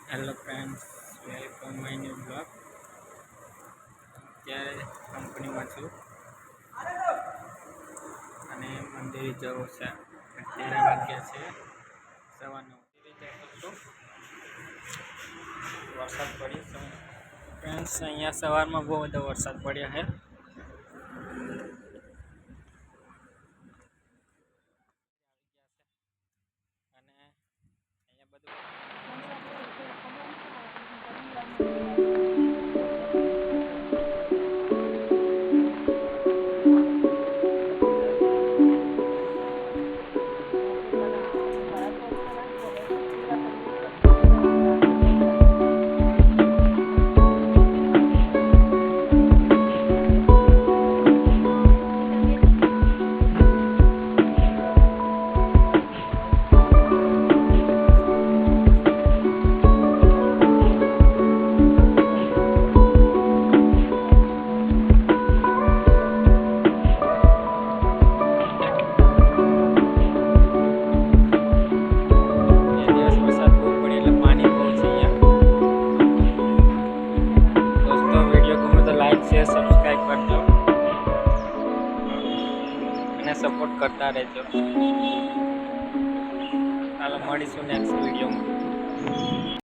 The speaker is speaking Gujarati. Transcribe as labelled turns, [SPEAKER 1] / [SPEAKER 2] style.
[SPEAKER 1] Hello friends, welcome my new blog. અત્યારે કંપનીમાં છું અને મંદિરે જવું છે. અત્યારે વાગ્યા છે સવારના. મંદિરે જતો વરસાદ પડ્યો છે ફ્રેન્ડ્સ. અહીંયા સવારમાં બહુ બધો વરસાદ પડ્યો છે. અને અહીંયા બધું સબસ્ક્રાઇબ કરજો અને સપોર્ટ કરતા રહેજો. ચાલો મળીશું નેક્સ્ટ વિડીયોમાં.